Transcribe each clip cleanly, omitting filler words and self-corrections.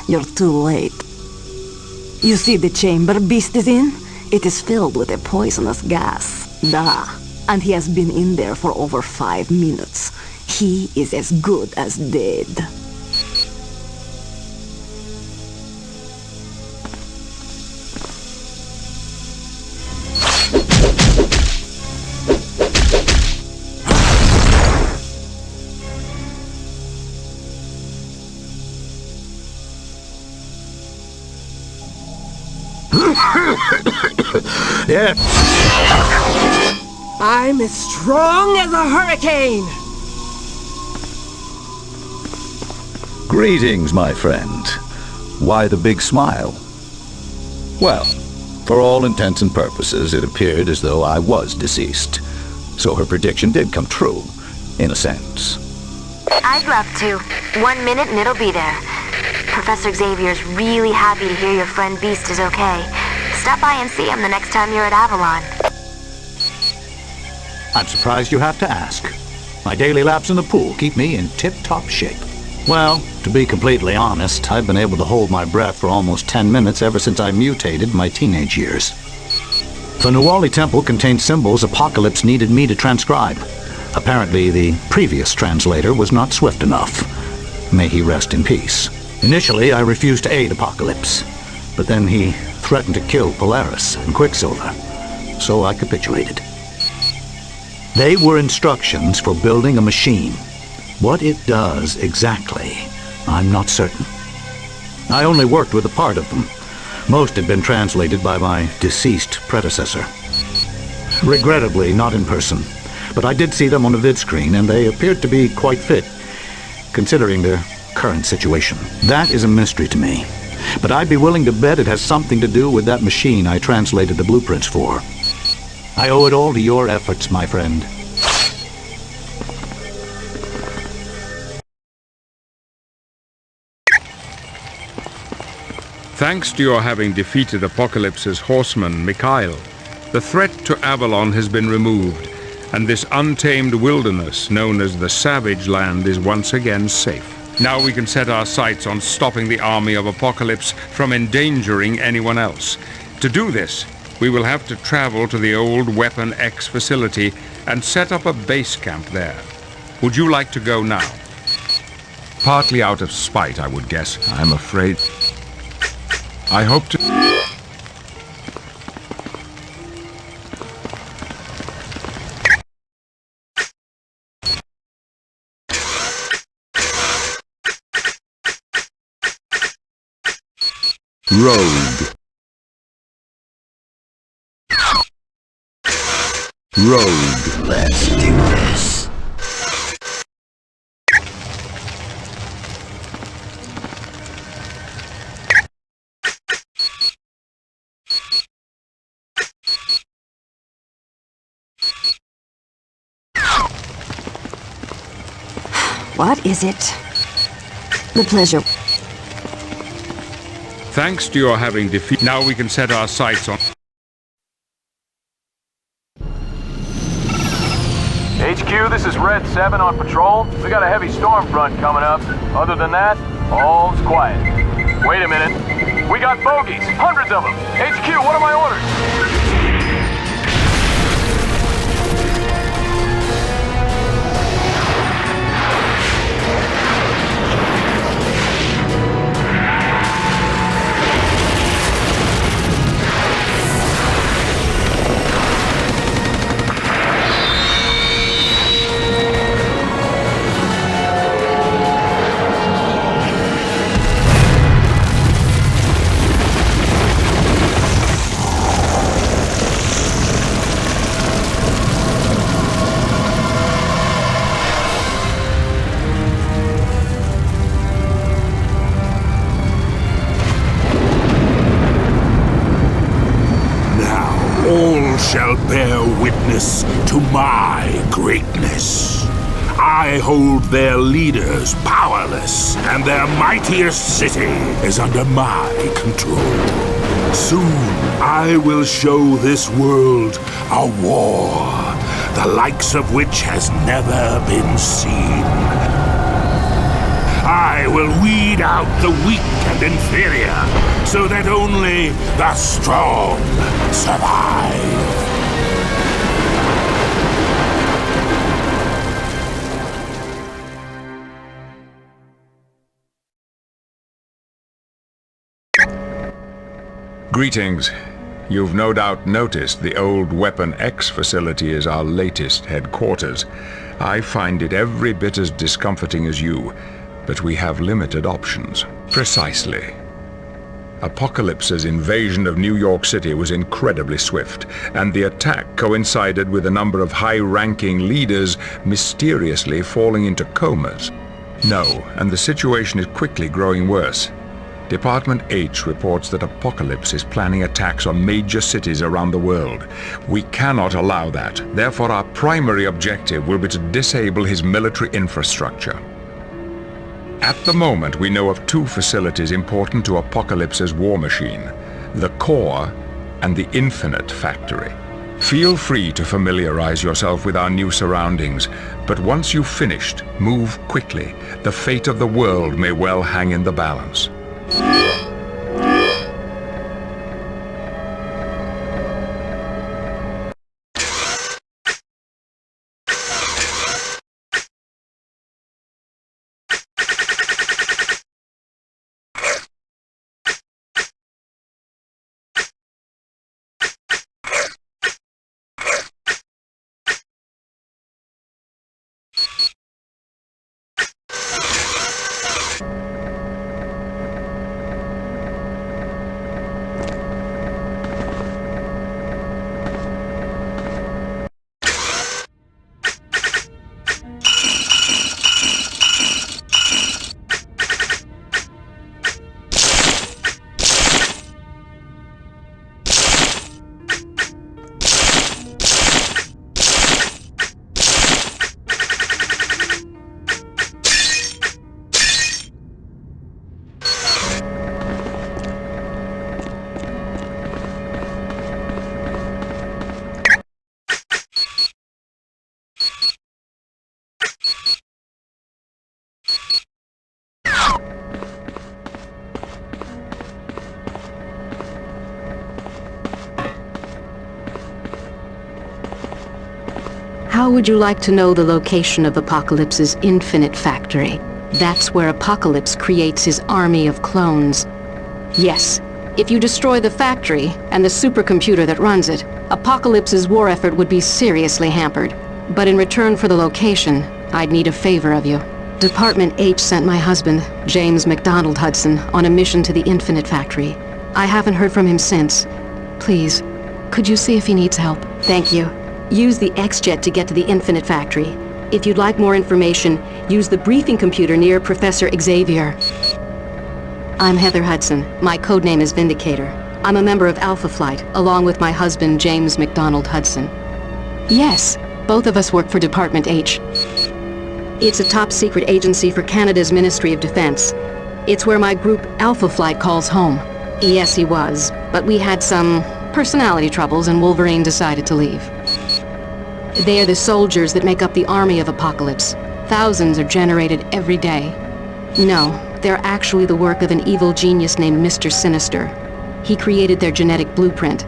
You're too late. You see the chamber Beast is in? It is filled with a poisonous gas. Da. And he has been in there for over 5 minutes. He is as good as dead. Yeah. I'm as strong as a hurricane! Greetings, my friend. Why the big smile? Well, for all intents and purposes, it appeared as though I was deceased. So her prediction did come true, in a sense. I'd love to. 1 minute and it'll be there. Professor Xavier's really happy to hear your friend Beast is okay. Stop by and see him the next time you're at Avalon. I'm surprised you have to ask. My daily laps in the pool keep me in tip-top shape. Well, to be completely honest, I've been able to hold my breath for almost 10 minutes ever since I mutated in my teenage years. The Nuwali Temple contained symbols Apocalypse needed me to transcribe. Apparently, the previous translator was not swift enough. May he rest in peace. Initially, I refused to aid Apocalypse, but then he threatened to kill Polaris and Quicksilver, so I capitulated. They were instructions for building a machine. What it does exactly, I'm not certain. I only worked with a part of them. Most had been translated by my deceased predecessor. Regrettably, not in person, but I did see them on a vid screen, and they appeared to be quite fit, considering their current situation. That is a mystery to me, but I'd be willing to bet it has something to do with that machine I translated the blueprints for. I owe it all to your efforts, my friend. Thanks to your having defeated Apocalypse's horseman, Mikhail, the threat to Avalon has been removed, and this untamed wilderness known as the Savage Land is once again safe. Now we can set our sights on stopping the army of Apocalypse from endangering anyone else. To do this, we will have to travel to the old Weapon X facility and set up a base camp there. Would you like to go now? Partly out of spite, I would guess. I'm afraid. I hope to... Rogue. Rogue. Let's do this. What is it? The pleasure. Thanks to your having defeated... Now we can set our sights on... HQ, this is Red 7 on patrol. We got a heavy storm front coming up. Other than that, all's quiet. Wait a minute. We got bogeys, hundreds of them. HQ, what are my orders? All shall bear witness to my greatness. I hold their leaders powerless, and their mightiest city is under my control. Soon I will show this world a war the likes of which has never been seen. I will weed out the weak and inferior, so that only the strong survive. Greetings. You've no doubt noticed the old Weapon X facility is our latest headquarters. I find it every bit as discomforting as you, but we have limited options. Precisely. Apocalypse's invasion of New York City was incredibly swift, and the attack coincided with a number of high-ranking leaders mysteriously falling into comas. No, and the situation is quickly growing worse. Department H reports that Apocalypse is planning attacks on major cities around the world. We cannot allow that. Therefore, our primary objective will be to disable his military infrastructure. At the moment, we know of 2 facilities important to Apocalypse's war machine: the Core and the Infinite Factory. Feel free to familiarize yourself with our new surroundings, but once you've finished, move quickly. The fate of the world may well hang in the balance. How would you like to know the location of Apocalypse's Infinite Factory? That's where Apocalypse creates his army of clones. Yes, if you destroy the factory and the supercomputer that runs it, Apocalypse's war effort would be seriously hampered. But in return for the location, I'd need a favor of you. Department H sent my husband, James McDonald Hudson, on a mission to the Infinite Factory. I haven't heard from him since. Please, could you see if he needs help? Thank you. Use the X-Jet to get to the Infinite Factory. If you'd like more information, use the briefing computer near Professor Xavier. I'm Heather Hudson. My codename is Vindicator. I'm a member of Alpha Flight, along with my husband, James McDonald Hudson. Yes, both of us work for Department H. It's a top-secret agency for Canada's Ministry of Defense. It's where my group, Alpha Flight, calls home. Yes, he was, but we had some personality troubles and Wolverine decided to leave. They are the soldiers that make up the army of Apocalypse. Thousands are generated every day. No, they're actually the work of an evil genius named Mr. Sinister. He created their genetic blueprint,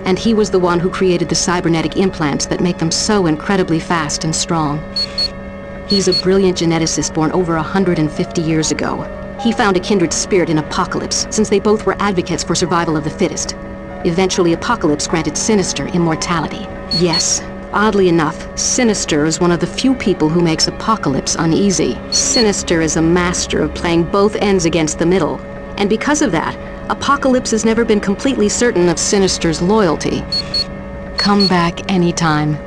and he was the one who created the cybernetic implants that make them so incredibly fast and strong. He's a brilliant geneticist born over 150 years ago. He found a kindred spirit in Apocalypse, since they both were advocates for survival of the fittest. Eventually, Apocalypse granted Sinister immortality. Yes. Oddly enough, Sinister is one of the few people who makes Apocalypse uneasy. Sinister is a master of playing both ends against the middle, and because of that, Apocalypse has never been completely certain of Sinister's loyalty. Come back anytime.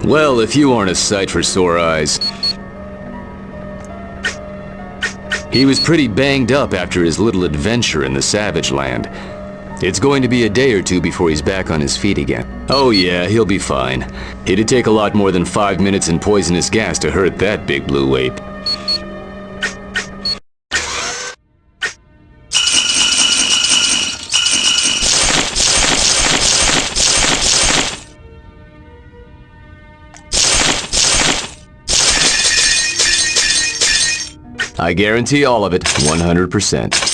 Well, if you aren't a sight for sore eyes. He was pretty banged up after his little adventure in the Savage Land. It's going to be a day or two before he's back on his feet again. Oh yeah, he'll be fine. It'd take a lot more than 5 minutes and poisonous gas to hurt that big blue ape. I guarantee all of it, 100%.